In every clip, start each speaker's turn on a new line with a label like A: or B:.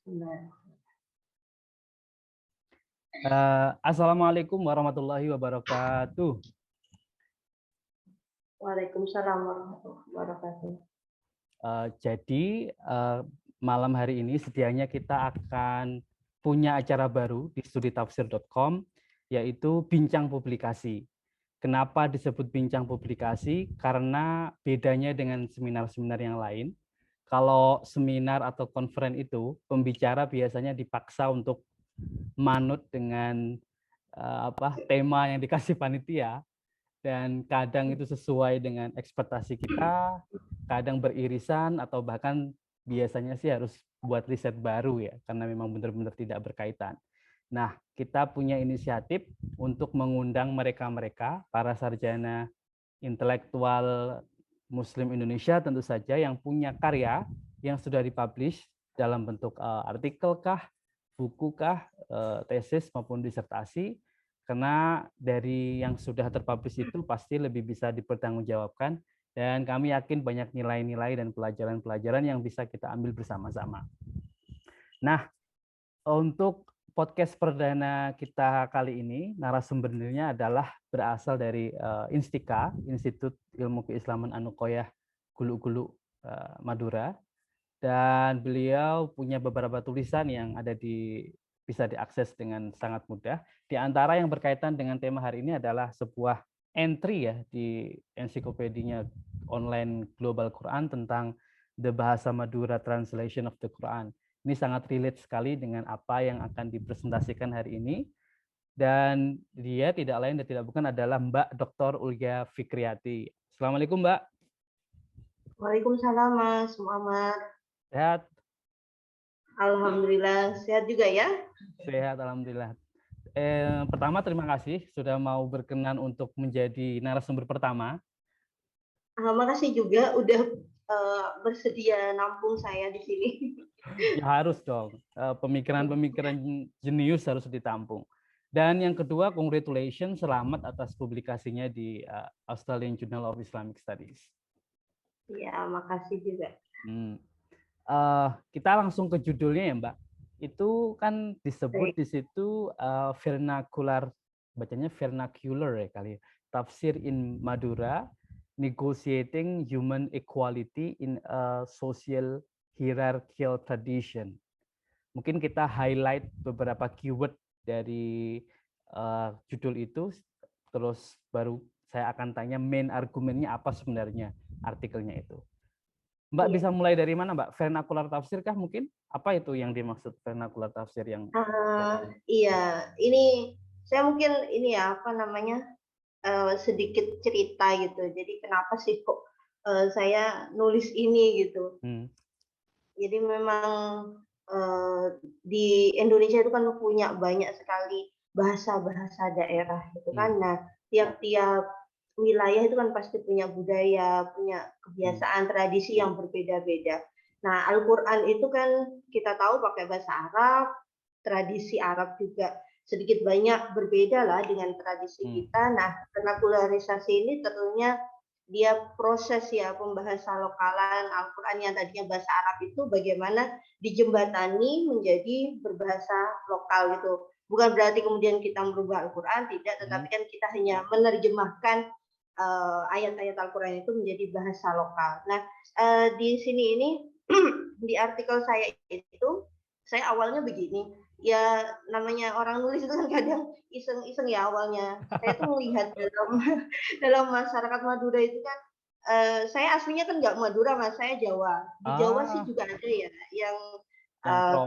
A: Benar.
B: Assalamualaikum warahmatullahi wabarakatuh.
A: Waalaikumsalam warahmatullahi wabarakatuh.
B: Jadi malam hari ini sedianya kita akan punya acara baru di studitafsir.com, yaitu bincang publikasi. Kenapa disebut bincang publikasi? Karena bedanya dengan seminar-seminar yang lain. Kalau seminar atau konferen itu, pembicara biasanya dipaksa untuk manut dengan tema yang dikasih panitia, dan kadang itu sesuai dengan ekspektasi kita, kadang beririsan, atau bahkan biasanya sih harus buat riset baru ya, karena memang benar-benar tidak berkaitan. Nah, kita punya inisiatif untuk mengundang mereka-mereka, para sarjana intelektual Muslim Indonesia tentu saja, yang punya karya yang sudah dipublish dalam bentuk artikel kah, buku kah, tesis maupun disertasi, karena dari yang sudah terpublish itu pasti lebih bisa dipertanggungjawabkan, dan kami yakin banyak nilai-nilai dan pelajaran-pelajaran yang bisa kita ambil bersama-sama. Nah, untuk podcast perdana kita kali ini, narasumbernya adalah berasal dari Instika, Institut Ilmu Keislaman Anukoyah Gulu-Gulu Madura, dan beliau punya beberapa tulisan yang bisa diakses dengan sangat mudah. Di antara yang berkaitan dengan tema hari ini adalah sebuah entry ya di ensiklopedinya online Global Quran tentang The Bahasa Madura Translation of the Quran. Ini sangat relate sekali dengan apa yang akan dipresentasikan hari ini. Dan dia tidak lain dan tidak bukan adalah Mbak Dr. Ulga Fikriati. Assalamualaikum, Mbak.
A: Waalaikumsalam Mas Muhammad.
B: Sehat?
A: Alhamdulillah sehat juga ya.
B: Sehat, alhamdulillah. Pertama terima kasih sudah mau berkenan untuk menjadi narasumber pertama.
A: Makasih juga udah bersedia nampung saya di sini.
B: Ya harus dong, pemikiran-pemikiran jenius harus ditampung. Dan yang kedua, congratulations, selamat atas publikasinya di Australian Journal of Islamic Studies.
A: Ya, makasih juga.
B: Kita langsung ke judulnya ya, Mbak. Itu kan disebut di situ vernacular, bacanya vernacular ya kali ya. Tafsir in Madura, Negotiating Human Equality in a Social Hierarchical Tradition. Mungkin kita highlight beberapa keyword dari judul itu, terus baru saya akan tanya main argumennya apa sebenarnya artikelnya itu. Mbak bisa mulai dari mana, Mbak? Vernacular tafsir kah mungkin? Apa itu yang dimaksud vernacular tafsir yang?
A: Iya, ini saya mungkin ini ya apa namanya sedikit cerita gitu. Jadi kenapa sih kok saya nulis ini gitu? Jadi memang di Indonesia itu kan punya banyak sekali bahasa-bahasa daerah gitu kan. Nah, tiap-tiap wilayah itu kan pasti punya budaya, punya kebiasaan, tradisi yang berbeda-beda. Nah, Al-Quran itu kan kita tahu pakai bahasa Arab, tradisi Arab juga sedikit banyak berbeda lah dengan tradisi kita. Nah, vernakularisasi ini tentunya dia proses ya pembahasa lokalan Al-Quran yang tadinya bahasa Arab itu bagaimana dijembatani menjadi berbahasa lokal gitu. Bukan berarti kemudian kita merubah Al-Quran, tidak, tetapi kan kita hanya menerjemahkan ayat-ayat Al-Quran itu menjadi bahasa lokal. Nah, di sini ini di artikel saya itu, saya awalnya begini, ya namanya orang nulis itu kan kadang iseng-iseng ya awalnya. Saya tuh melihat dalam masyarakat Madura itu kan, saya aslinya kan nggak Madura Mas, saya Jawa. Di Jawa sih juga ada ya yang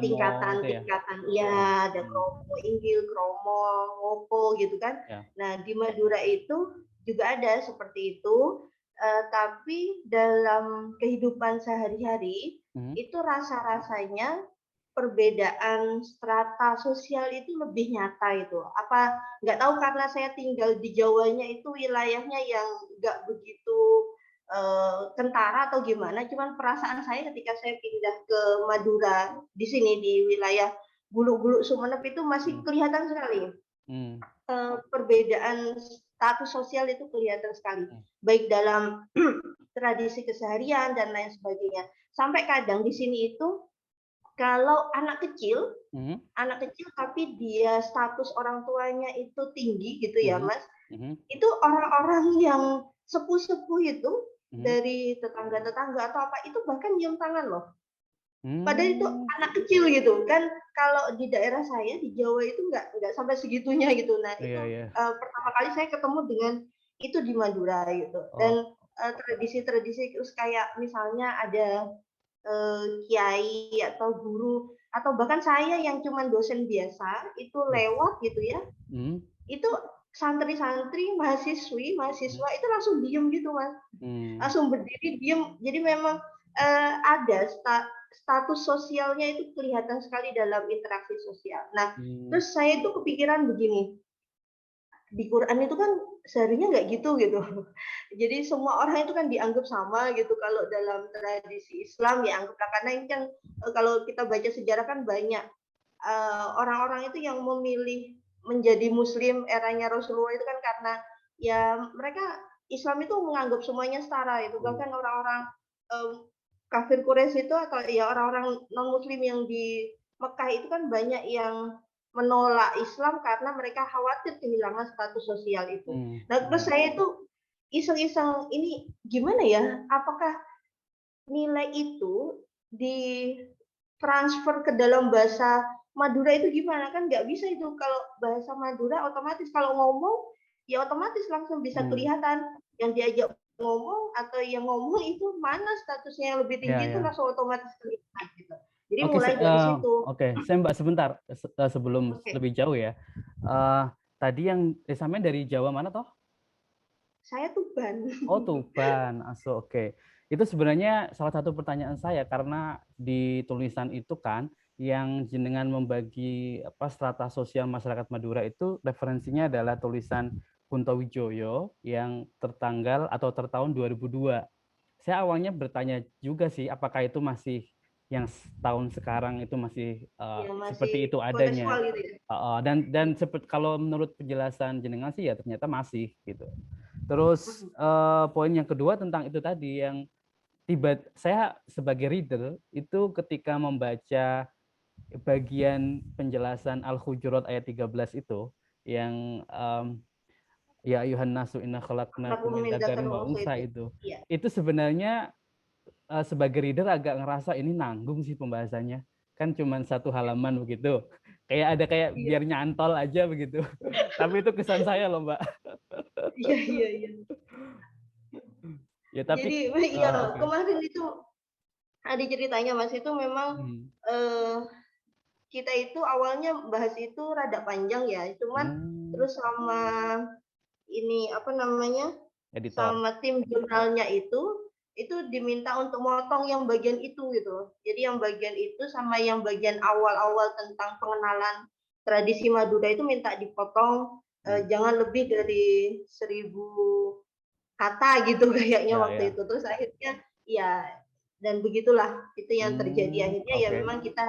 A: tingkatan-tingkatan, ya ada Kromo Inggil, Kromo, Ngopo gitu kan. Nah di Madura itu juga ada seperti itu, tapi dalam kehidupan sehari-hari itu rasa-rasanya perbedaan strata sosial itu lebih nyata itu. Apa nggak tahu karena saya tinggal di Jawanya itu wilayahnya yang nggak begitu kentara atau gimana. Cuman perasaan saya ketika saya pindah ke Madura di sini di wilayah Gulu-Gulu Sumeneb itu masih kelihatan sekali perbedaan status sosial itu kelihatan sekali. Baik dalam tradisi keseharian dan lain sebagainya. Sampai kadang di sini itu Kalau anak kecil
B: Mhm,
A: tapi dia status orang tuanya itu tinggi gitu ya,
B: mhm,
A: Mas,
B: mhm,
A: itu orang-orang yang sepuh-sepuh itu,
B: mhm.
A: dari tetangga-tetangga atau apa, itu bahkan nyium tangan loh. Padahal itu
B: Mmm,
A: anak kecil gitu kan, kalau di daerah saya di Jawa itu nggak sampai segitunya gitu. Nah itu,
B: iya iya.
A: pertama kali saya ketemu dengan itu di Madura gitu
B: Oh,
A: dan, tradisi-tradisi terus kayak misalnya ada, kiai atau guru atau bahkan saya yang cuman dosen biasa itu
B: wih,
A: lewat gitu ya,
B: mhm,
A: itu santri-santri, mahasiswa itu langsung diem gitu, Mas.
B: mmm,
A: Langsung berdiri diem. Jadi memang, ada status sosialnya itu kelihatan sekali dalam interaksi sosial. Nah,
B: mmm,
A: terus saya itu kepikiran begini, di Quran itu kan seharusnya nggak gitu gitu. Jadi semua orang itu kan dianggap sama gitu. Kalau dalam tradisi Islam ya anggaplah karena ini kan, kalau kita baca sejarah kan banyak, orang-orang itu yang memilih menjadi muslim eranya Rasulullah itu kan karena ya mereka Islam itu menganggap semuanya setara itu.
B: mmm,
A: Bahkan orang-orang, mmm, kafir Quraisy itu atau ya orang-orang non muslim yang di Mekah itu kan banyak yang menolak Islam karena mereka khawatir kehilangan status sosial itu. Nah, terus
B: iya,
A: saya itu iseng-iseng, ini gimana ya, apakah nilai itu ditransfer ke dalam bahasa Madura itu gimana? Kan nggak bisa itu kalau bahasa Madura otomatis kalau ngomong, ya otomatis langsung bisa
B: mmm,
A: kelihatan yang diajak ngomong atau yang ngomong itu mana statusnya yang lebih
B: iya
A: tinggi itu
B: iya.
A: langsung otomatis kelihatan gitu. Jadi
B: Oke,
A: mulai dari situ.
B: oke, saya Mbak sebentar, sebelum
A: Oke,
B: lebih jauh ya, eee, tadi yang sampean dari Jawa mana toh?
A: saya Tuban.
B: Oh, Tuban, Aso, oke. Itu sebenarnya salah satu pertanyaan saya karena di tulisan itu kan yang jenengan membagi apa strata sosial masyarakat Madura itu referensinya adalah tulisan Kunto Wijoyo yang tertanggal atau tertahun 2002. Saya awalnya bertanya juga sih apakah itu masih yang tahun sekarang itu masih
A: Yang masih
B: seperti itu
A: kontekstual
B: adanya.
A: gitu ya?
B: Dan kalau menurut penjelasan jenengan sih ya ternyata masih gitu. Terus
A: Mhm.
B: poin yang kedua tentang itu tadi yang saya sebagai reader itu ketika membaca bagian penjelasan Al-Hujurat ayat 13 itu yang ya ayuhan nasu inna khalaqnakum
A: Akrabu
B: min
A: min
B: dzakarin
A: dzakari wa
B: wa
A: unsa
B: unsa
A: itu. Iya.
B: itu sebenarnya sebagai reader agak ngerasa ini nanggung sih pembahasannya. Kan cuma satu halaman begitu. Kayak
A: Iya.
B: biar nyantol aja begitu. Tapi itu kesan saya loh, Mbak.
A: Iya iya iya.
B: Ya tapi
A: Jadi iya,
B: oke.
A: kemarin itu ada ceritanya Mas, itu memang,
B: Hmm.
A: eee, kita itu awalnya bahas itu rada panjang ya, cuman
B: Hmm,
A: terus sama ini, apa namanya,
B: editor.
A: sama tim jurnalnya itu diminta untuk motong yang bagian itu gitu. Jadi yang bagian itu sama yang bagian awal-awal tentang pengenalan tradisi Madura itu minta dipotong,
B: Hmm.
A: jangan lebih dari 1.000 kata gitu kayaknya
B: Ya,
A: waktu
B: ya.
A: itu. Terus akhirnya ya dan begitulah, itu yang terjadi.
B: Hmm,
A: Akhirnya ya
B: oke.
A: memang kita,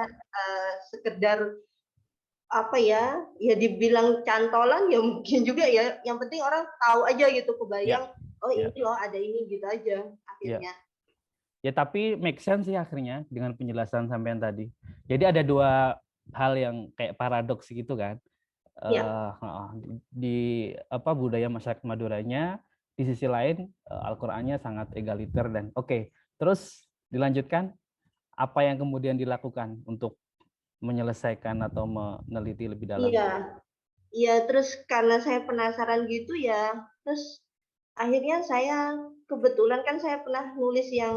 A: sekedar apa ya, ya dibilang cantolan ya mungkin juga ya, yang penting orang tahu aja gitu,
B: Ya,
A: kebayang, "Oh
B: ya,
A: ini loh ada ini," gitu aja
B: ya.
A: akhirnya.
B: Ya tapi make sense sih akhirnya dengan penjelasan sampean tadi. Jadi ada dua hal yang kayak paradoks gitu kan.
A: Iya,
B: Di apa budaya masyarakat Maduranya, di sisi lain Al-Qur'annya sangat egaliter dan oke. Terus dilanjutkan apa yang kemudian dilakukan untuk menyelesaikan atau meneliti lebih dalam?
A: iya, iya, terus karena saya penasaran gitu ya, terus akhirnya saya kebetulan kan saya pernah nulis yang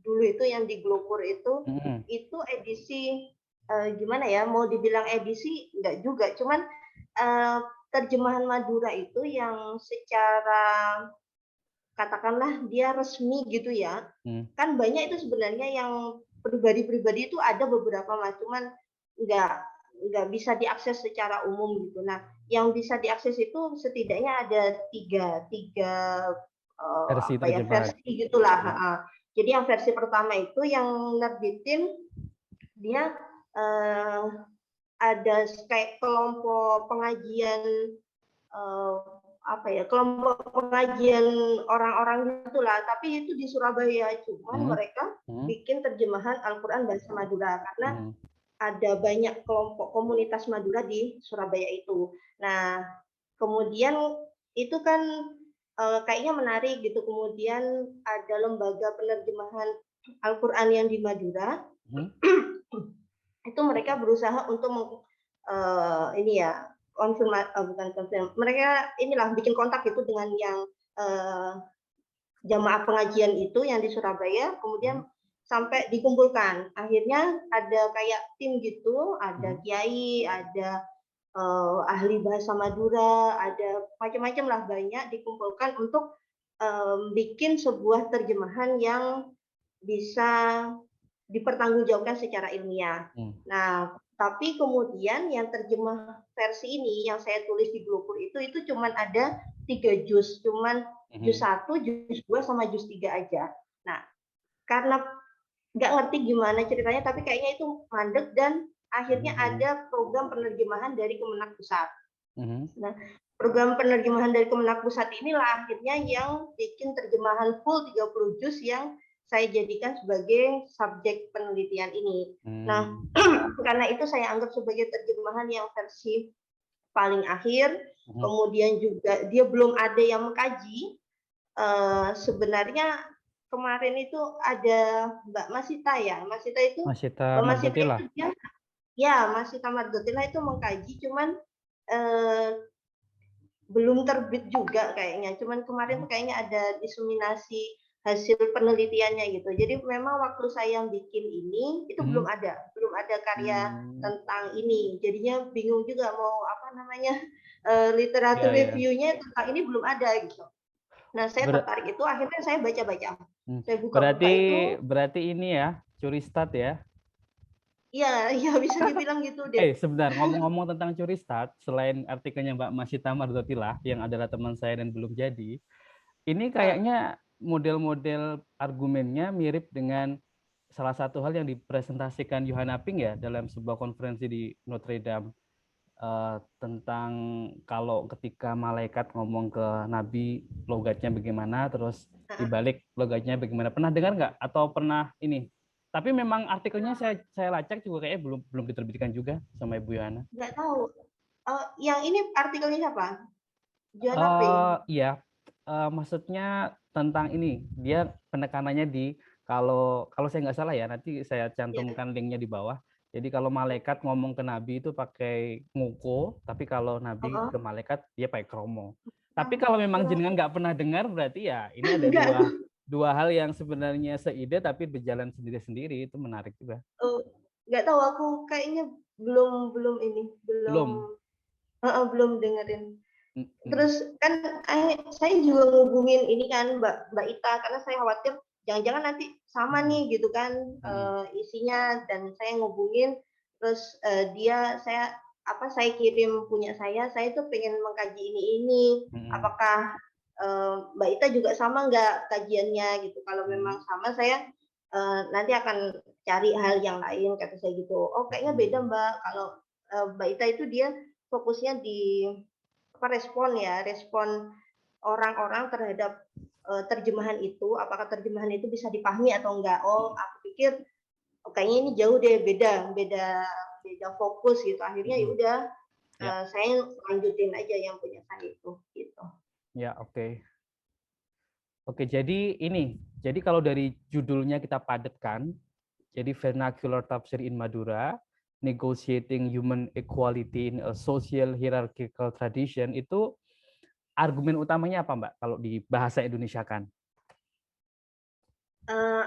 A: dulu itu yang di Glowpur
B: Mhm,
A: itu edisi, gimana ya, mau dibilang edisi enggak juga, cuman, eee, terjemahan Madura itu yang secara katakanlah dia resmi gitu ya,
B: mhm,
A: kan banyak itu sebenarnya yang pribadi-pribadi itu ada beberapa Mas, cuman nggak nggak bisa diakses secara umum gitu. Nah, yang bisa diakses itu setidaknya ada tiga tiga
B: versi
A: apa ya,
B: terjemahan.
A: versi gitulah,
B: Ya.
A: heeh. Jadi yang versi pertama itu yang nerbitin dia, eee, ada kayak kelompok pengajian, eee, apa ya, kelompok pengajian orang-orang gitulah, tapi itu di Surabaya. Cuman mereka bikin terjemahan Al-Quran bahasa Madura karena ada banyak kelompok komunitas Madura di Surabaya itu. Nah, kemudian itu kan kayaknya menarik gitu. Kemudian ada lembaga penerjemahan Al-Quran yang di Madura. Itu mereka berusaha untuk ini ya, bukan konfirmasi, mereka inilah bikin kontak itu dengan yang jamaah pengajian itu yang di Surabaya, kemudian sampai dikumpulkan. Akhirnya ada kayak tim gitu, ada kiai, ada ahli bahasa Madura, ada macam-macam lah, banyak dikumpulkan untuk bikin sebuah terjemahan yang bisa dipertanggungjawabkan secara ilmiah. Nah, tapi kemudian yang terjemah versi ini yang saya tulis di Globur itu cuman ada 3 juz, cuman juz 1, juz 2 sama juz 3 aja. Nah, karena nggak ngerti gimana ceritanya, tapi kayaknya itu mandek dan akhirnya ada program penerjemahan dari Kemenak Pusat. Nah, program penerjemahan dari Kemenak Pusat inilah akhirnya yang bikin terjemahan full 30 juz yang saya jadikan sebagai subjek penelitian ini. Nah, karena itu saya anggap sebagai terjemahan yang versi paling akhir, kemudian juga dia belum ada yang mengkaji. Sebenarnya kemarin itu ada Mbak Masita ya, Masita itu
B: Masita
A: Mbak Masita
B: Mardotila.
A: itu dia, ya Masita Mardotila itu mengkaji, cuman belum terbit juga kayaknya. Cuman kemarin kayaknya ada diseminasi hasil penelitiannya gitu. Jadi memang waktu saya bikin ini itu belum ada karya tentang ini. Jadinya bingung juga mau apa namanya literatur review-nya tentang ini belum ada gitu. Nah, saya tertarik itu, akhirnya saya baca-baca. Saya buka-buka itu.
B: Berarti ini ya, curi start ya?
A: Iya, bisa dibilang gitu deh.
B: Sebentar, ngomong-ngomong tentang curi start, selain artikelnya Mbak Masita Mardotila yang adalah teman saya dan belum jadi, ini kayaknya model-model argumennya mirip dengan salah satu hal yang dipresentasikan Yohana Ping ya dalam sebuah konferensi di Notre Dame tentang kalau ketika malaikat ngomong ke Nabi logatnya bagaimana, terus dibalik logatnya bagaimana. Pernah dengar nggak? Atau pernah ini? Tapi memang artikelnya saya lacak juga kayaknya belum diterbitkan juga sama Ibu Yohana.
A: Nggak tahu. Yang ini artikelnya siapa? Yohana Ping.
B: Iya, maksudnya tentang ini. Dia penekanannya di kalau saya nggak salah ya, nanti saya cantumkan linknya di bawah. Jadi kalau malaikat ngomong ke Nabi itu pakai nguko, tapi kalau Nabi ke malaikat dia pakai kromo. Tapi kalau memang jenengan nggak pernah dengar, berarti ya ini ada dua hal yang sebenarnya seide tapi berjalan sendiri-sendiri, itu menarik juga.
A: Nggak tahu, aku kayaknya belum dengerin. Terus kan saya juga ngubungin ini kan Mbak Ita, karena saya khawatir jangan-jangan nanti sama nih gitu kan isinya, dan saya ngubungin terus saya kirim punya saya tuh pengen mengkaji ini apakah Mbak Ita juga sama nggak kajiannya gitu. Kalau memang sama, saya nanti akan cari hal yang lain, kata saya gitu. Oh kayaknya beda Mbak, kalau Mbak Ita itu dia fokusnya di respon orang-orang terhadap terjemahan itu, apakah terjemahan itu bisa dipahami atau enggak. Aku pikir kayaknya ini jauh deh, beda fokus gitu. Akhirnya ya udah saya lanjutin aja yang punya saya itu gitu.
B: Ya, oke. Jadi ini, jadi kalau dari judulnya kita padatkan, jadi Vernacular Tafsir in Madura, Negotiating Human Equality in a Social Hierarchical Tradition, itu argumen utamanya apa Mbak kalau di bahasa Indonesia kan?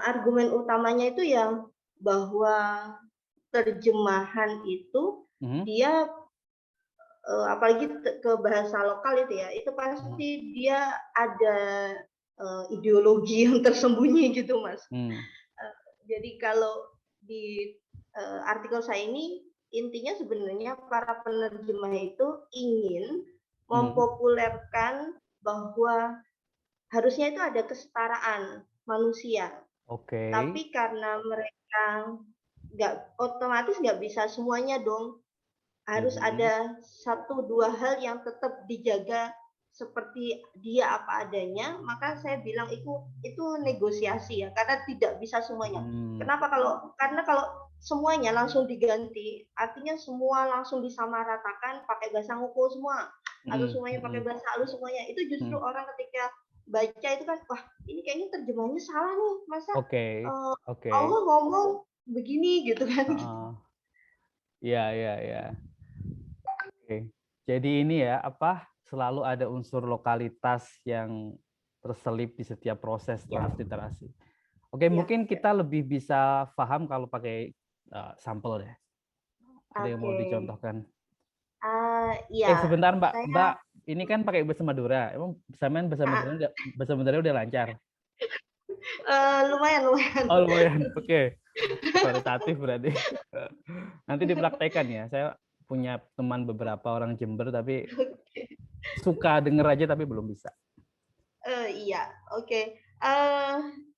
A: Argumen utamanya itu yang bahwa terjemahan itu dia apalagi ke bahasa lokal itu ya, itu pasti dia ada ideologi yang tersembunyi gitu Mas. Jadi kalau di artikel saya ini intinya sebenarnya para penerjemah itu ingin mempopulerkan bahwa harusnya itu ada kesetaraan manusia. Tapi karena mereka otomatis nggak bisa semuanya dong. Harus ada 1-2 hal yang tetap dijaga seperti dia apa adanya, maka saya bilang itu negosiasi ya, karena tidak bisa semuanya. Kenapa karena kalau semuanya langsung diganti, artinya semua langsung disamaratakan pakai bahasa ngoko semua, atau semuanya pakai bahasa halus semuanya, itu justru orang ketika baca itu kan, wah ini kayaknya terjemahannya salah nih, masa Allah ngomong begini gitu kan.
B: Iya, iya, iya. Oke. Jadi ini ya, selalu ada unsur lokalitas yang terselip di setiap proses transliterasi. Oke, mungkin kita lebih bisa paham kalau pakai sampel ya. Ada yang mau dicontohkan? Sebentar Mbak, Mbak, ini kan pakai bahasa Madura. Emang sampean bahasa Madura udah lancar?
A: Lumayan.
B: Oh lumayan, oke. Kualitatif berarti. Nanti dipraktekkan ya. Saya punya teman beberapa orang Jember tapi suka denger aja tapi belum bisa.
A: Iya, oke.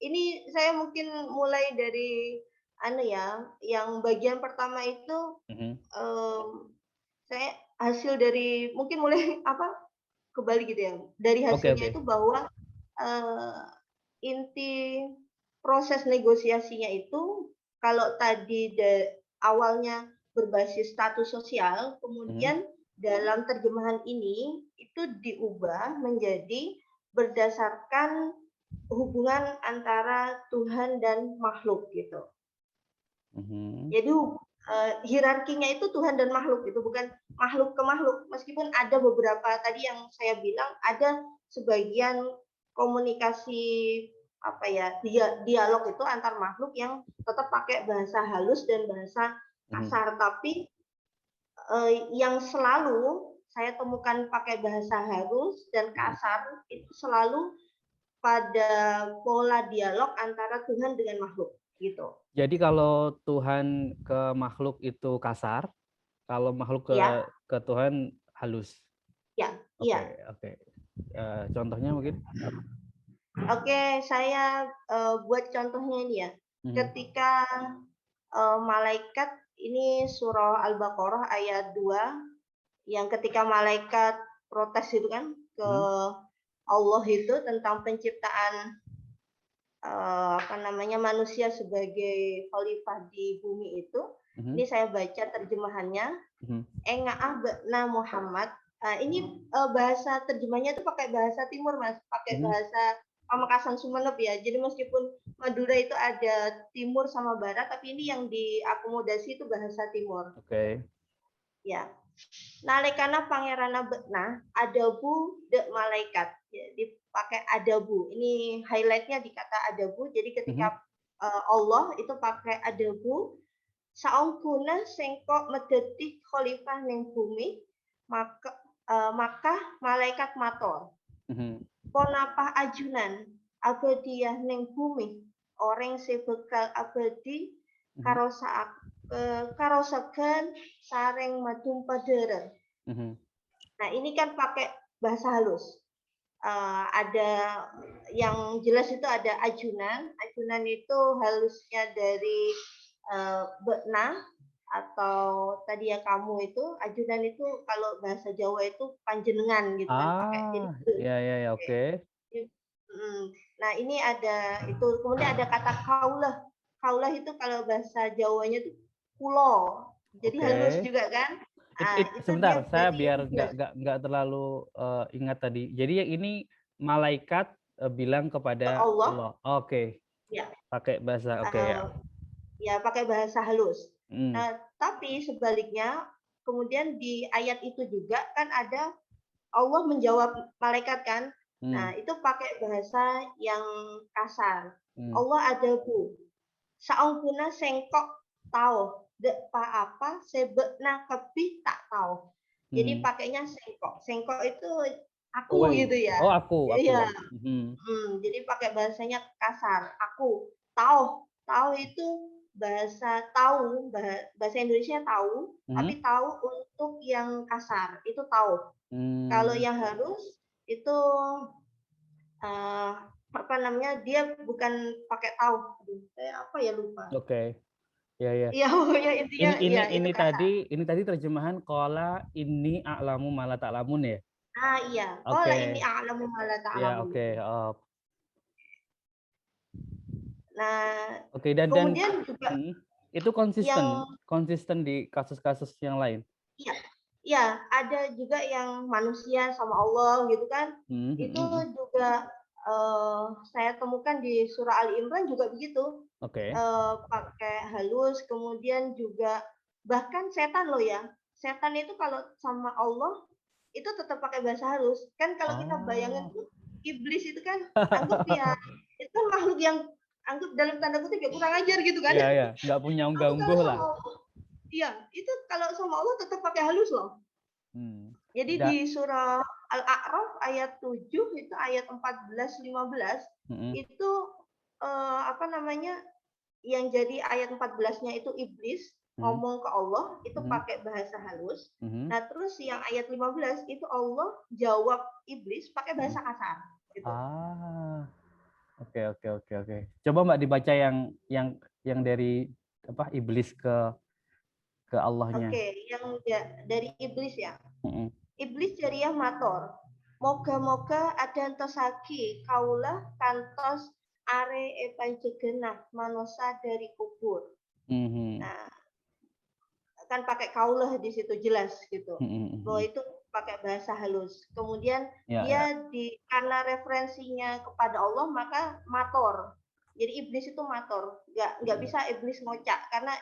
A: Ini saya mungkin mulai dari yang bagian pertama itu saya hasil dari mungkin mulai kebalik gitu ya. Dari hasilnya itu bahwa inti proses negosiasinya itu kalau tadi awalnya berbasis status sosial, kemudian dalam terjemahan ini itu diubah menjadi berdasarkan hubungan antara Tuhan dan makhluk gitu. Jadi hierarkinya itu Tuhan dan makhluk gitu, bukan makhluk ke makhluk. Meskipun ada beberapa tadi yang saya bilang ada sebagian komunikasi dialog itu antar makhluk yang tetap pakai bahasa halus dan bahasa kasar, tapi yang selalu saya temukan pakai bahasa halus dan kasar itu selalu pada pola dialog antara Tuhan dengan makhluk gitu.
B: Jadi kalau Tuhan ke makhluk itu kasar, kalau makhluk ke Tuhan halus.
A: Ya,
B: Oke. Contohnya mungkin?
A: Oke, saya buat contohnya ini ya. Ketika malaikat, ini surah Al-Baqarah ayat 2, yang ketika malaikat protes itu kan ke Allah itu tentang penciptaan manusia sebagai khalifah di bumi itu. Ini saya baca terjemahannya. Enga'ah be'na Muhammad. Ini bahasa terjemahnya itu pakai bahasa timur, Mas. Pakai bahasa Pamekasan Sumeneb ya. Jadi meskipun Madura itu ada timur sama barat, tapi ini yang diakomodasi itu bahasa timur.
B: Oke.
A: Ya. Nalekana pangerana be'na adabu de malaikat. Jadi pakai adabu. Ini highlightnya di kata adabu. Jadi ketika Allah itu pakai adabu, saungkuna sengkok medetih khalifah ning bumi, maka malaikat mator. Ponapah ajunan abadiyah ning bumi, orang sebekal abadi karosakan sareng madum padere. Nah ini kan pakai bahasa halus. Ada yang jelas itu ada ajunan. Ajunan itu halusnya dari be'na atau tadi yang kamu itu. Ajunan itu kalau bahasa Jawa itu panjenengan gitu kan pakai.
B: Iya, oke.
A: Nah ini ada itu, kemudian ada kata kaulah. Kaulah itu kalau bahasa Jawanya itu kulo. Jadi halus juga kan.
B: Sebentar, saya biar nggak terlalu ingat tadi. Jadi yang ini malaikat bilang kepada Allah. Oke.
A: Ya.
B: Pakai bahasa
A: ya pakai bahasa halus. Nah, tapi sebaliknya kemudian di ayat itu juga kan ada Allah menjawab malaikat kan. Nah, itu pakai bahasa yang kasar. Allah adabu. Saungkuna sengkok tahu dek apa sebekna kebih tak tahu. Jadi pakainya sengkok. Sengkok itu aku gitu ya.
B: Oh, aku.
A: Iya. Jadi pakai bahasanya kasar. Aku. Tahu itu bahasa Indonesia tahu, tapi tahu untuk yang kasar itu tahu. Kalau yang halus itu dia bukan pakai tahu. Saya lupa.
B: Oke. Ya.
A: Iya, intinya
B: ini tadi terjemahan qala inni a'lamu ma la ta'lamun ya.
A: Iya. Qala inni
B: Oke.
A: a'lamu ma la
B: Ya,
A: ta'lamun
B: oke.
A: itu.
B: Oh,
A: Nah,
B: oke. Dan
A: kemudian juga
B: hmm, itu
A: yang
B: konsisten di kasus-kasus yang lain.
A: iya, iya, ada juga yang manusia sama Allah gitu kan.
B: Hmm, hmm,
A: Itu
B: hmm, hmm.
A: juga saya temukan di surah Ali Imran juga begitu.
B: Oke.
A: Pakai halus, kemudian juga bahkan setan loh ya. Setan itu kalau sama Allah itu tetap pakai bahasa halus. Kan kalau kita bayangin
B: Oh.
A: tuh iblis itu kan anggap ya itu kan makhluk yang anggap dalam tanda kutip ya kurang ajar gitu kan.
B: Iya, ya, nggak punya
A: Tapi kalau
B: unggah-ungguh lah.
A: sama Allah, iya, itu kalau sama Allah tetap pakai halus loh.
B: Hmm.
A: Jadi di
B: Da,
A: surah Al-A'raf ayat 7 itu ayat 14 15
B: hmm,
A: itu apa namanya yang jadi ayat 14-nya itu iblis
B: hmm,
A: ngomong ke Allah itu
B: hmm,
A: pakai bahasa halus.
B: hmm,
A: Nah, terus yang ayat 15 itu Allah jawab iblis pakai
B: hmm.
A: bahasa kasar gitu.
B: Ah, oke, oke, oke, oke. Coba Mbak dibaca yang dari apa iblis ke Allahnya.
A: Oke, yang dari iblis ya.
B: Hmm,
A: Iblis jariah mator. Moga-moga ada tosaki kaulah kantos are epanjegenah manosa dari kubur.
B: hmm, hmm,
A: Nah, kan pakai kaulah di situ jelas gitu.
B: hmm, hmm, hmm,
A: Bahwa
B: hmm.
A: itu pakai bahasa halus. Kemudian
B: Ya, ya.
A: dia karena referensinya kepada Allah maka mator. Jadi iblis itu mator, nggak
B: Hmm.
A: bisa iblis ngocak karena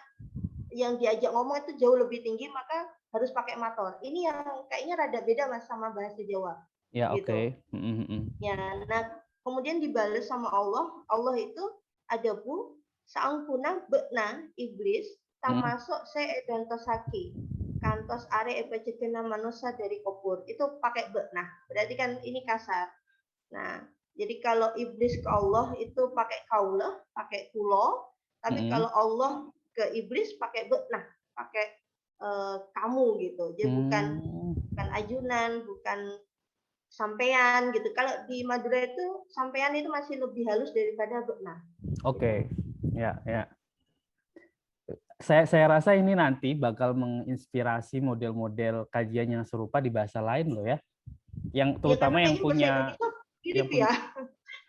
A: yang diajak ngomong itu jauh lebih tinggi maka harus pakai mator. Ini yang kayaknya rada beda mas sama bahasa Jawa
B: Ya,
A: gitu.
B: oke. Hmm, hmm, hmm.
A: Ya, nah kemudian dibales sama Allah. Allah itu ada bu saangpuna bekna iblis
B: Hmm.
A: termasuk se dan tosaki kantos are epecekena manusia dari kubur itu pakai bekna berarti kan ini kasar. Nah jadi kalau iblis ke Allah itu pakai kaulah pakai kulo, tapi
B: Hmm.
A: kalau Allah ke iblis pakai bekna pakai kamu gitu. Jadi bukan
B: Hmm.
A: bukan ajunan, bukan sampean gitu. Kalau di Madura itu sampean itu masih lebih halus daripada bekna. Gitu.
B: Oke. Ya, ya. Saya rasa ini nanti bakal menginspirasi model-model kajian yang serupa di bahasa lain loh ya. Yang
A: Ya karena
B: terutama
A: kayaknya bahasa Indonesia
B: yang
A: mirip
B: punya
A: ya.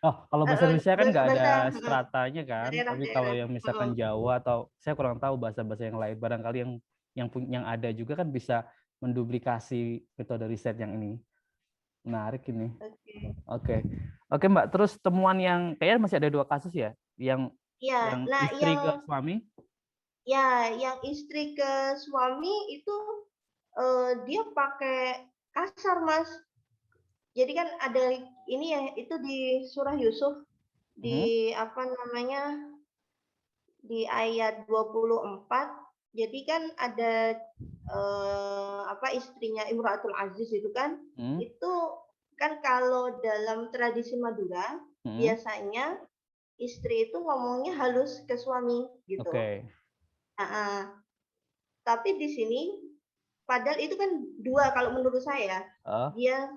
B: oh, kalau bahasa Indonesia kan nggak ada
A: Bahasa
B: stratanya kan. Tapi kalau
A: daerah-daerah.
B: yang misalkan Jawa atau saya kurang tahu bahasa-bahasa yang lain, barangkali yang ada juga kan bisa menduplikasi metode riset yang ini. Menarik ini.
A: Oke.
B: Oke. Oke, Mbak. Terus temuan yang kayaknya masih ada 2 kasus ya, yang
A: Ya,
B: yang
A: nah
B: istri ke suami.
A: yang istri ke suami itu dia pakai kasar, Mas. Jadi kan ada ini ya, itu di surah Yusuf
B: Mhm.
A: di apa namanya di ayat 24 jadi kan ada apa istrinya Imratul Aziz itu kan
B: Mhm.
A: itu kan kalau dalam tradisi Madura
B: Mhm.
A: biasanya istri itu ngomongnya halus ke suami gitu.
B: Oke.
A: Tapi di sini padahal itu kan dua kalau menurut saya
B: Ah,
A: dia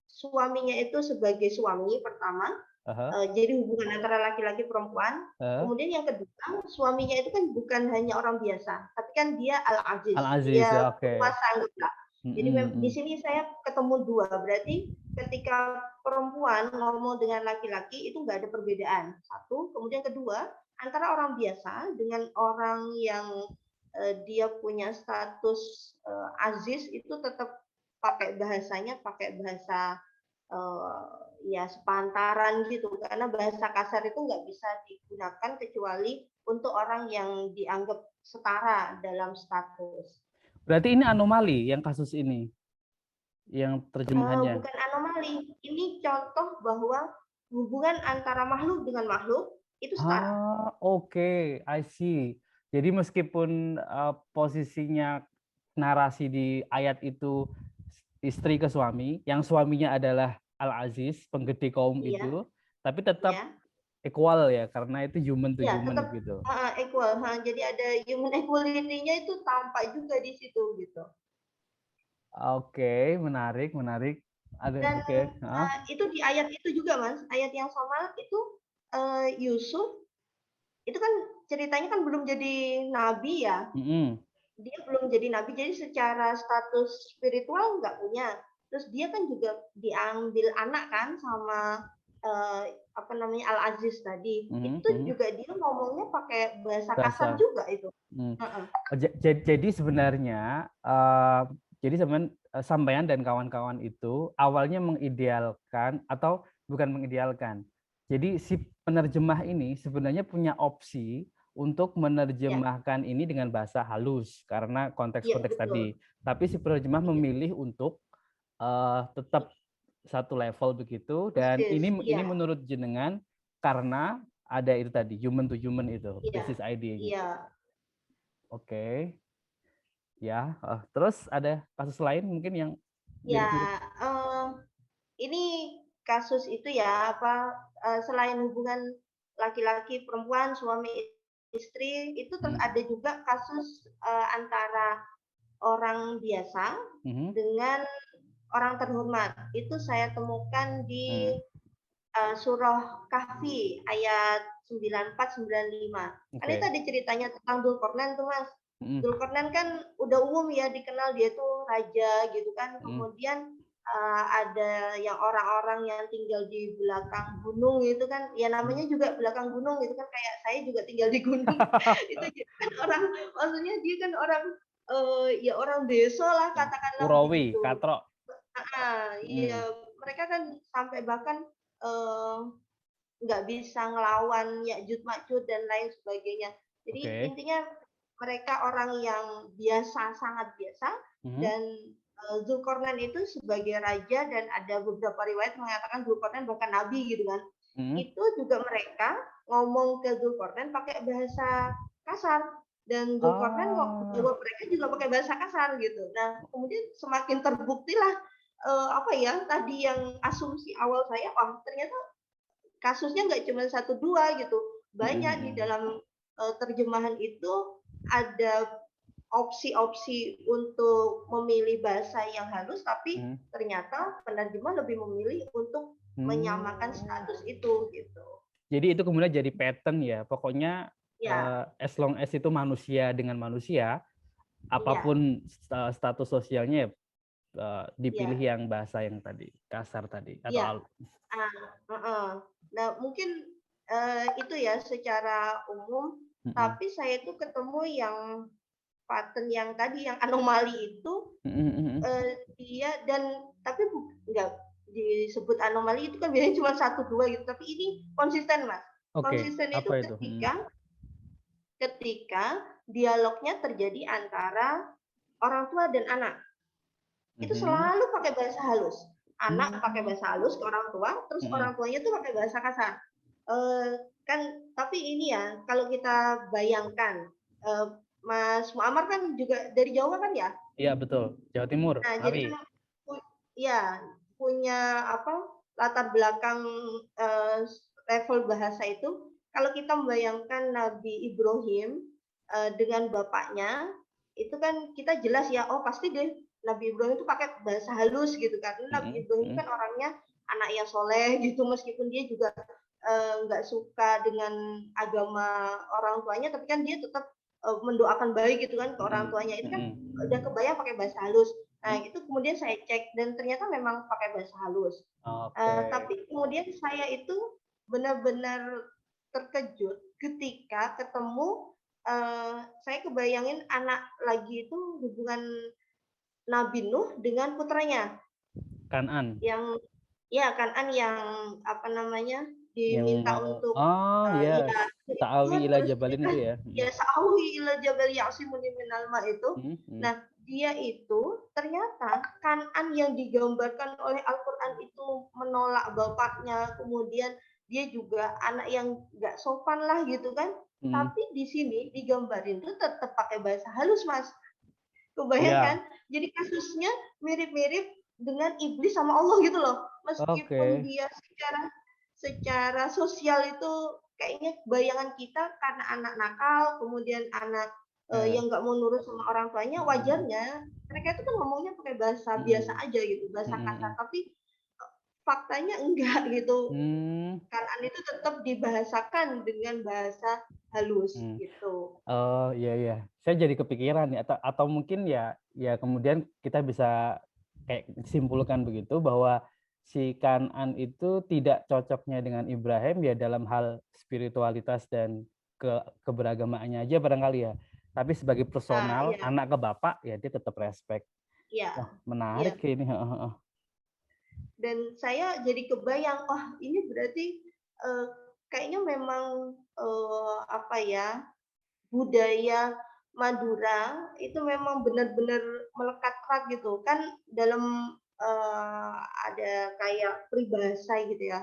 A: suaminya itu sebagai suami pertama.
B: aha,
A: Jadi hubungan antara laki-laki perempuan.
B: ah.
A: Kemudian yang kedua, suaminya itu kan bukan hanya orang biasa, tapi kan dia Al-Aziz,
B: Al-Aziz ya,
A: dia
B: oke.
A: penguasa anggaplah. Jadi di
B: Mhm.
A: sini saya ketemu dua, berarti ketika perempuan ngomong dengan laki-laki itu nggak ada perbedaan. Satu, kemudian kedua, antara orang biasa dengan orang yang dia punya status Aziz itu tetap pakai bahasa uh, ya sepantaran gitu karena bahasa kasar itu nggak bisa digunakan kecuali untuk orang yang dianggap setara dalam status.
B: Berarti ini anomali yang kasus ini, yang terjemahannya.
A: Bukan anomali, ini contoh bahwa hubungan antara makhluk dengan makhluk itu setara.
B: Ah, oke, I see. Jadi meskipun posisinya narasi di ayat itu istri ke suami, yang suaminya adalah Al-Aziz, penggede kaum
A: Iya,
B: itu, tapi tetap
A: ya,
B: equal ya, karena itu human to
A: ya
B: human
A: tetap
B: gitu.
A: equal. Jadi ada human equality-nya itu tampak juga di situ gitu.
B: Oke, menarik, menarik. Ada,
A: Dan
B: oke. Ah,
A: itu di ayat itu juga mas, ayat yang sama itu Yusuf itu kan ceritanya kan belum jadi nabi ya,
B: mm-mm.
A: dia belum jadi nabi, jadi secara status spiritual nggak punya. terus dia kan juga diambil anak kan sama apa namanya Al-Aziz tadi. Itu juga dia ngomongnya pakai bahasa kasar
B: Bahasa.
A: juga itu. Heeh.
B: Jadi sebenarnya sampean dan kawan-kawan itu awalnya mengidealkan atau bukan mengidealkan. Jadi si penerjemah ini sebenarnya punya opsi untuk
A: Ya,
B: menerjemahkan ini dengan bahasa halus karena
A: iya
B: konteks-konteks tadi.
A: betul.
B: Tapi si penerjemah
A: Iya,
B: memilih untuk tetap satu level begitu, dan
A: persis.
B: ini
A: Iya,
B: menurut jenengan karena ada itu tadi human to human itu
A: iya,
B: basis ID
A: iya.
B: gitu. Oke, ya. Terus ada kasus lain mungkin yang
A: Ya,
B: mirip-mirip.
A: ini kasus itu ya apa selain hubungan laki-laki perempuan suami istri itu terus ada juga kasus antara orang biasa dengan orang terhormat. Itu saya temukan di surah Kahfi ayat 94-95. Kan itu
B: Oke.
A: ada ceritanya tentang Dzulkarnain tuh Mas. Dzulkarnain kan udah umum ya dikenal dia tuh raja gitu kan. Kemudian ada yang orang-orang yang tinggal di belakang gunung itu kan, ya namanya juga belakang gunung gitu kan, kayak saya juga tinggal di gunung. Itu kan orang, maksudnya dia kan orang ya orang desa lah katakanlah
B: Urawi,
A: begitu.
B: Katrok.
A: Iya, mereka kan sampai bahkan nggak bisa ngelawan Ya'juj Ma'juj dan lain sebagainya. Jadi
B: Oke.
A: intinya mereka orang yang biasa, sangat biasa, dan Zulkarnain itu sebagai raja, dan ada beberapa riwayat mengatakan Zulkarnain bahkan nabi gitu kan. Itu juga mereka ngomong ke Zulkarnain pakai bahasa kasar, dan Zulkarnain jawab mereka juga pakai bahasa kasar gitu. Nah, kemudian semakin terbuktilah apa ya tadi yang asumsi awal saya, ternyata kasusnya nggak cuma satu dua gitu, banyak di dalam terjemahan itu ada opsi-opsi untuk memilih bahasa yang halus, tapi ternyata penerjemah lebih memilih untuk menyamakan status itu gitu.
B: Jadi itu kemudian jadi pattern ya. Pokoknya
A: Ya,
B: as long as itu manusia dengan manusia,
A: iya,
B: apapun status sosialnya dipilih
A: iya,
B: yang bahasa yang tadi kasar tadi
A: iya.
B: atau
A: Nah, mungkin itu ya secara umum, tapi saya itu ketemu yang pattern yang tadi yang anomali itu dia, dan tapi nggak disebut anomali itu kan biasanya cuma satu dua gitu, tapi ini konsisten Mas.
B: Oke,
A: Konsisten itu
B: apa itu?
A: ketika dialognya terjadi antara orang tua dan anak. Itu selalu pakai bahasa halus. Anak pakai bahasa halus ke orang tua, terus orang tuanya tuh pakai bahasa kasar. Kan tapi ini ya kalau kita bayangkan, Mas Muammar kan juga dari Jawa kan ya?
B: Iya betul, Jawa Timur,
A: Nah, jadi
B: Ngawi.
A: kan ya punya apa latar belakang level bahasa itu. Kalau kita membayangkan Nabi Ibrahim dengan bapaknya, itu kan kita jelas ya, oh pasti deh Nabi Ibrahim itu pakai bahasa halus gitu kan. Nabi Ibrahim kan orangnya anak yang soleh gitu, meskipun dia juga nggak suka dengan agama orang tuanya, tapi kan dia tetap mendoakan baik gitu kan ke orang tuanya. Itu kan udah kebayang pakai bahasa halus. Nah, itu kemudian saya cek dan ternyata memang pakai bahasa halus.
B: Oke.
A: Tapi kemudian saya itu benar-benar terkejut ketika ketemu, saya kebayangin anak lagi itu hubungan Nabi Nuh dengan putranya.
B: Kanan.
A: Yang ya Kanan yang apa namanya
B: Yang
A: diminta
B: mau
A: untuk
B: ya
A: ya
B: Ta'awi
A: ikut,
B: ila
A: terus dia
B: Jabalin
A: kan
B: itu ya.
A: ya sa'awi ila jabal ya'simuni minal ma itu. Nah, dia itu ternyata Kanan yang digambarkan oleh Al-Qur'an itu menolak bapaknya, kemudian dia juga anak yang nggak sopan lah gitu kan. Tapi di sini digambarin tuh tetap pakai bahasa halus, Mas.
B: Ya,
A: Kebayangkan? Jadi kasusnya mirip-mirip dengan iblis sama Allah gitu loh. Meskipun
B: oke.
A: dia secara secara sosial itu kayaknya bayangan kita karena anak nakal, kemudian anak
B: Eh,
A: yang nggak mau nurut sama orang tuanya, wajarnya mereka itu kan ngomongnya pakai bahasa biasa aja gitu, bahasa kasar. Tapi faktanya enggak gitu. Kanan itu tetap dibahasakan dengan bahasa halus gitu.
B: Oh iya iya, saya jadi kepikiran ya atau mungkin ya kemudian kita bisa kayak simpulkan begitu bahwa si Kan'an itu tidak cocoknya dengan Ibrahim ya dalam hal spiritualitas dan keberagamaannya aja barangkali ya. Tapi sebagai
A: Nah,
B: personal
A: iya,
B: anak ke bapak ya dia tetap respect.
A: iya,
B: Wah,
A: iya.
B: menarik ini.
A: Dan saya jadi kebayang, oh ini berarti uh, kayaknya memang apa ya, budaya Madura itu memang benar-benar melekat erat gitu kan dalam ada kayak peribahasa gitu ya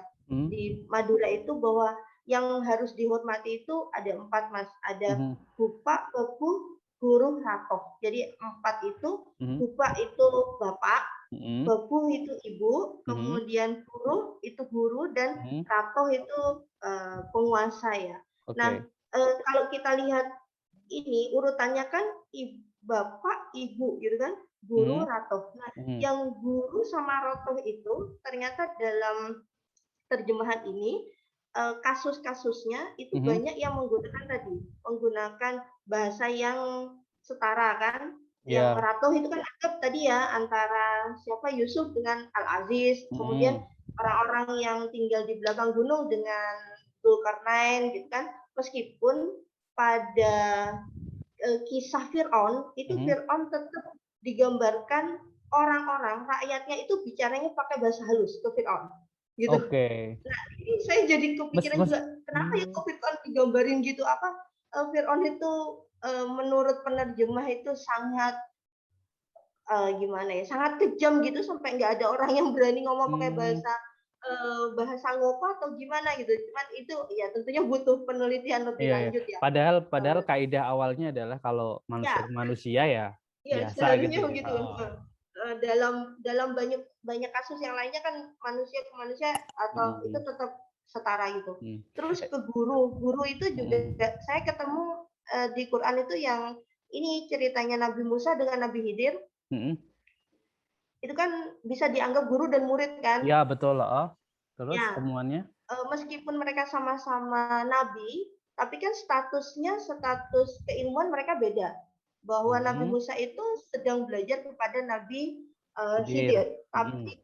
A: di Madura itu bahwa yang harus dihormati itu ada 4 Mas, ada Bupak, Kepuh, Guru, Ratoh. Jadi 4 itu, Bupak itu bapak, Kepuh itu ibu, kemudian Guru itu guru dan Ratoh itu penguasa ya. Nah, kalau kita lihat ini urutannya kan bapak, ibu gitu kan, guru, ratoh. Nah, yang guru sama ratoh itu ternyata dalam terjemahan ini kasus-kasusnya itu banyak yang menggunakan bahasa yang setara kan. Yang ratoh itu kan anggap tadi ya antara siapa Yusuf dengan Al-Aziz, kemudian orang-orang yang tinggal di belakang gunung dengan Zulkarnain gitu kan. Meskipun pada kisah Fir'aun itu Fir'aun tetap digambarkan orang-orang rakyatnya itu bicaranya pakai bahasa halus ke Fir'aun gitu. Nah ini saya jadi kepikiran juga kenapa ya kok Fir'aun digambarin gitu, apa Fir'aun itu menurut penerjemah itu sangat gimana ya, sangat kejam gitu sampai nggak ada orang yang berani ngomong pakai bahasa Ngopo atau gimana gitu. Cuman itu ya tentunya butuh penelitian lebih lanjut ya.
B: Padahal kaidah awalnya adalah kalau manusia ya biasa gitu ya.
A: Begitu. Dalam banyak kasus yang lainnya kan manusia ke manusia atau itu tetap setara gitu. Terus ke guru itu juga saya ketemu di Quran itu yang ini ceritanya Nabi Musa dengan Nabi Khidir. Itu kan bisa dianggap guru dan murid kan?
B: Ya betul. Terus
A: ya,
B: temuannya?
A: Meskipun mereka sama-sama nabi, tapi kan status keilmuan mereka beda. Bahwa Nabi Musa itu sedang belajar kepada Nabi Khidir, tapi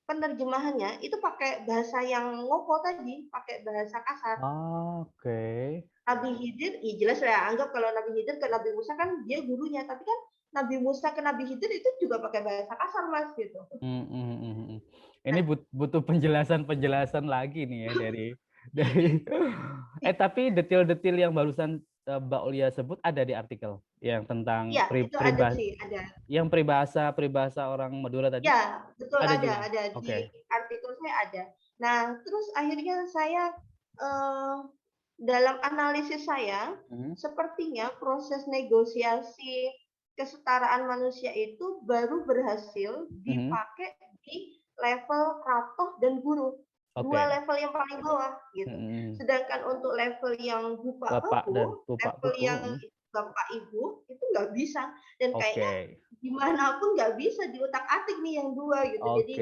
A: penerjemahannya itu pakai bahasa yang ngopo tadi, pakai bahasa kasar. Nabi Khidir, ya jelas lah, anggap kalau Nabi Khidir ke Nabi Musa kan dia gurunya, tapi kan Nabi Musa ke Nabi Khidir itu juga pakai bahasa kasar Mas gitu.
B: Ini butuh penjelasan lagi nih ya dari tapi detail-detail yang barusan Mbak Ulia sebut ada di artikel yang tentang
A: ya, itu ada sih, ada.
B: Yang peribahasa orang Madura tadi?
A: Ya, betul ada
B: di
A: artikel saya ada. Nah, terus akhirnya saya dalam analisis saya sepertinya proses negosiasi kesetaraan manusia itu baru berhasil dipakai di level ratoh dan guru. Dua level yang paling bawah gitu. Sedangkan untuk level yang bapak level yang bapak ibu itu nggak bisa, dan kayaknya dimanapun nggak bisa diutak-atik nih yang dua gitu. Jadi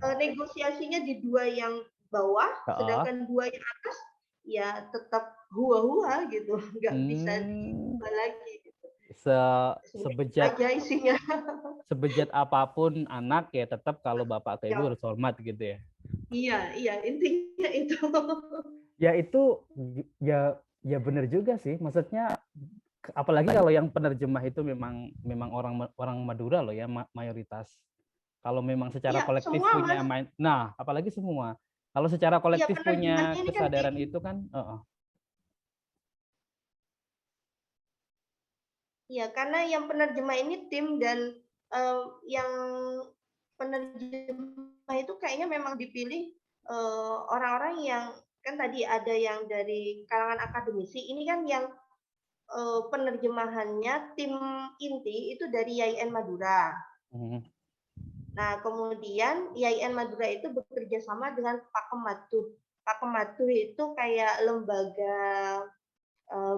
A: negosiasinya di dua yang bawah, sedangkan dua yang atas ya tetap hua-hua gitu, nggak bisa diubah lagi gitu.
B: Sebejat apapun anak ya tetap kalau bapak ke ibu harus hormat gitu ya.
A: Iya, intinya itu.
B: Ya itu ya benar juga sih. Maksudnya apalagi kalau yang penerjemah itu memang orang Madura loh ya mayoritas. Kalau memang secara kolektif semua, punya nah apalagi semua. Kalau secara kolektif punya kesadaran kan itu kan
A: Iya, karena yang penerjemah ini tim dan yang penerjemah itu kayaknya memang dipilih orang-orang yang kan tadi ada yang dari kalangan akademisi, ini kan yang penerjemahannya tim inti itu dari YIN Madura. Nah, kemudian YIN Madura itu bekerja sama dengan Pakematuh. Pakematuh itu kayak lembaga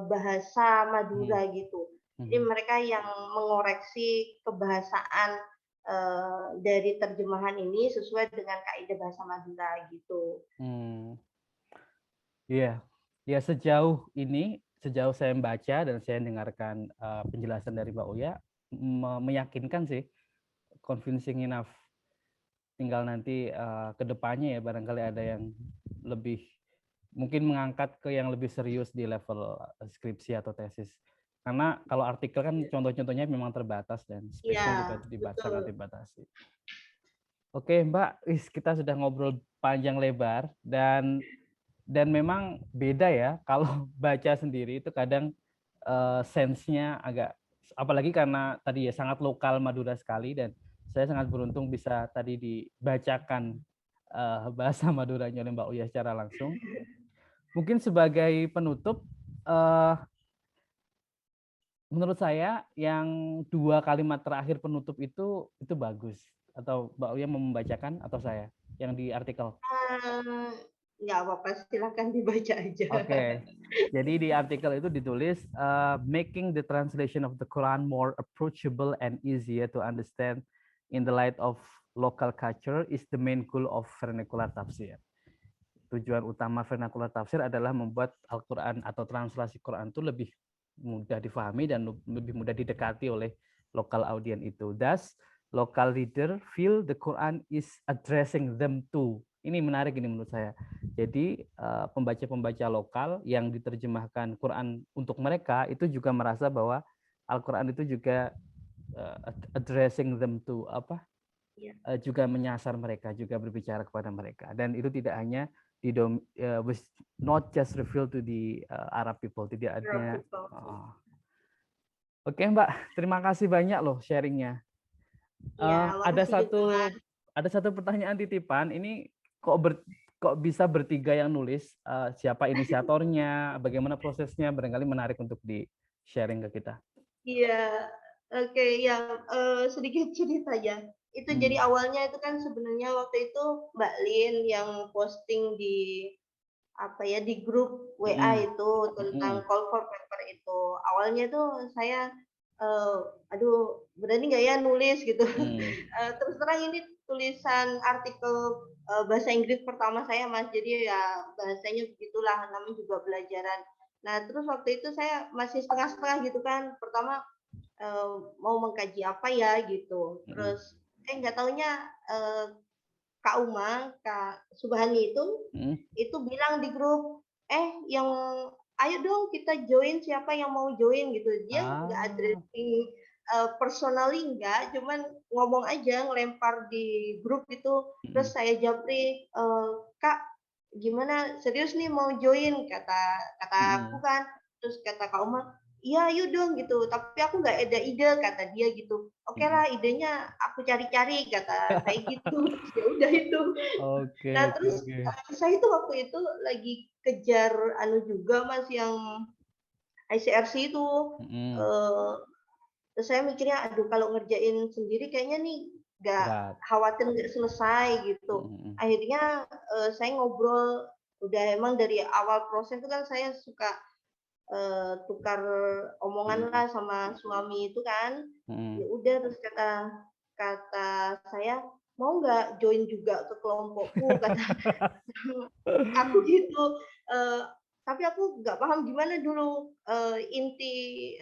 A: bahasa Madura gitu. Jadi mereka yang mengoreksi kebahasaan dari terjemahan ini sesuai dengan kaidah bahasa Madura gitu.
B: Iya, ya sejauh saya membaca dan saya dengarkan penjelasan dari Mbak Uya meyakinkan sih. convincing enough. Tinggal nanti ke depannya ya barangkali ada yang lebih mungkin mengangkat ke yang lebih serius di level skripsi atau tesis. Karena kalau artikel kan contoh-contohnya memang terbatas dan space-nya juga sangat dibatasi. Oke, Mbak, kita sudah ngobrol panjang lebar dan memang beda ya kalau baca sendiri itu kadang sense-nya agak, apalagi karena tadi ya sangat lokal Madura sekali, dan saya sangat beruntung bisa tadi dibacakan bahasa Maduranya oleh Mbak Uya secara langsung. Mungkin sebagai penutup, menurut saya yang 2 kalimat terakhir penutup itu bagus. Atau Mbak Uya mau membacakan atau saya yang di artikel?
A: Nggak apa-apa, silakan dibaca aja.
B: Oke. Jadi di artikel itu ditulis making the translation of the Quran more approachable and easier to understand in the light of local culture is the main goal of vernacular tafsir. Tujuan utama vernacular tafsir adalah membuat Al-Quran atau translasi Quran itu lebih mudah difahami dan lebih mudah didekati oleh local audience itu. Thus, local reader feel the Quran is addressing them too. Ini menarik ini menurut saya. Jadi pembaca-pembaca lokal yang diterjemahkan Quran untuk mereka itu juga merasa bahwa Al-Quran itu juga addressing them to juga menyasar mereka, juga berbicara kepada mereka. Dan itu tidak hanya was not just revealed to the Arab people, tidak ada. Oke, Mbak, terima kasih banyak loh sharingnya. Ada satu pertanyaan titipan. Ini kok bisa bertiga yang nulis? Siapa inisiatornya? Bagaimana prosesnya? Barangkali menarik untuk di sharing ke kita.
A: Iya, oke, yang sedikit cerita ya. Itu jadi awalnya itu kan sebenarnya waktu itu Mbak Lin yang posting di di grup WA itu tentang call for paper itu. Awalnya tuh saya aduh, berani nggak ya nulis gitu. Terus terang ini tulisan artikel bahasa Inggris pertama saya, Mas. Jadi ya bahasanya begitulah, namanya juga pelajaran. Nah, terus waktu itu saya masih setengah-setengah gitu kan. Pertama mau mengkaji apa ya gitu. Terus nggak taunya Kak Uma, Kak Subhani itu bilang di grup, yang ayo dong kita join, siapa yang mau join gitu. Dia nggak addressing personally enggak, cuman ngomong aja, ngelempar di grup itu. Terus saya japri, Kak, gimana serius nih mau join, kata aku kan. Terus kata Kak Uma, iya yuk dong gitu, tapi aku nggak ada ide, kata dia gitu. Oke lah, idenya aku cari-cari, kata saya gitu. Ya udah itu. Nah terus saya itu waktu itu lagi kejar juga Mas, yang ICRC itu. Terus saya mikirnya, aduh kalau ngerjain sendiri kayaknya nih khawatir nggak selesai gitu. Akhirnya saya ngobrol, udah emang dari awal proses itu kan saya suka tukar omongan lah sama suami itu kan. Ya udah, terus kata saya, mau nggak join juga ke kelompokku, kata aku gitu. Tapi aku nggak paham gimana dulu inti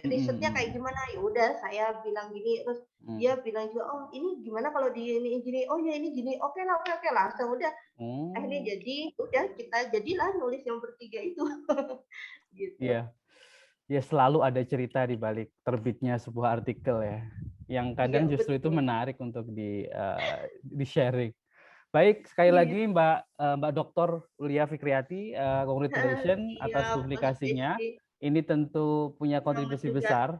A: risetnya kayak gimana. Ya udah saya bilang gini, terus dia bilang juga, oh ini gimana kalau di ini gini, oh ya ini gini, oke lah. So udah akhirnya jadilah nulis yang bertiga itu. Gitu.
B: Iya. Ya selalu ada cerita di balik terbitnya sebuah artikel ya, yang kadang justru itu menarik untuk di sharing. Baik, sekali lagi Mbak Dr. Ulia Fikriati, congratulations atas publikasinya. Ini tentu punya kontribusi besar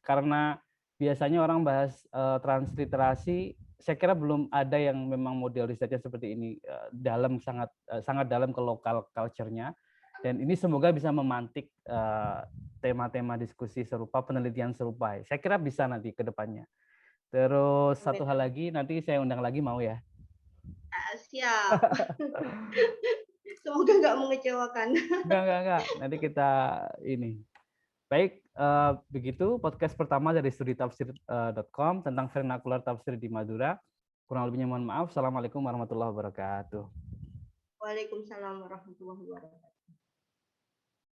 B: karena biasanya orang bahas transliterasi, saya kira belum ada yang memang model risetnya seperti ini, sangat dalam ke lokal culture-nya. Dan ini semoga bisa memantik tema-tema diskusi serupa, penelitian serupa. Saya kira bisa nanti ke depannya. Terus satu hal lagi, nanti saya undang lagi, mau ya?
A: Siap. Semoga nggak mengecewakan.
B: Enggak. Nanti kita ini. Baik, begitu podcast pertama dari studitafsir.com tentang vernacular tafsir di Madura. Kurang lebihnya mohon maaf. Assalamualaikum warahmatullahi wabarakatuh.
A: Waalaikumsalam warahmatullahi wabarakatuh.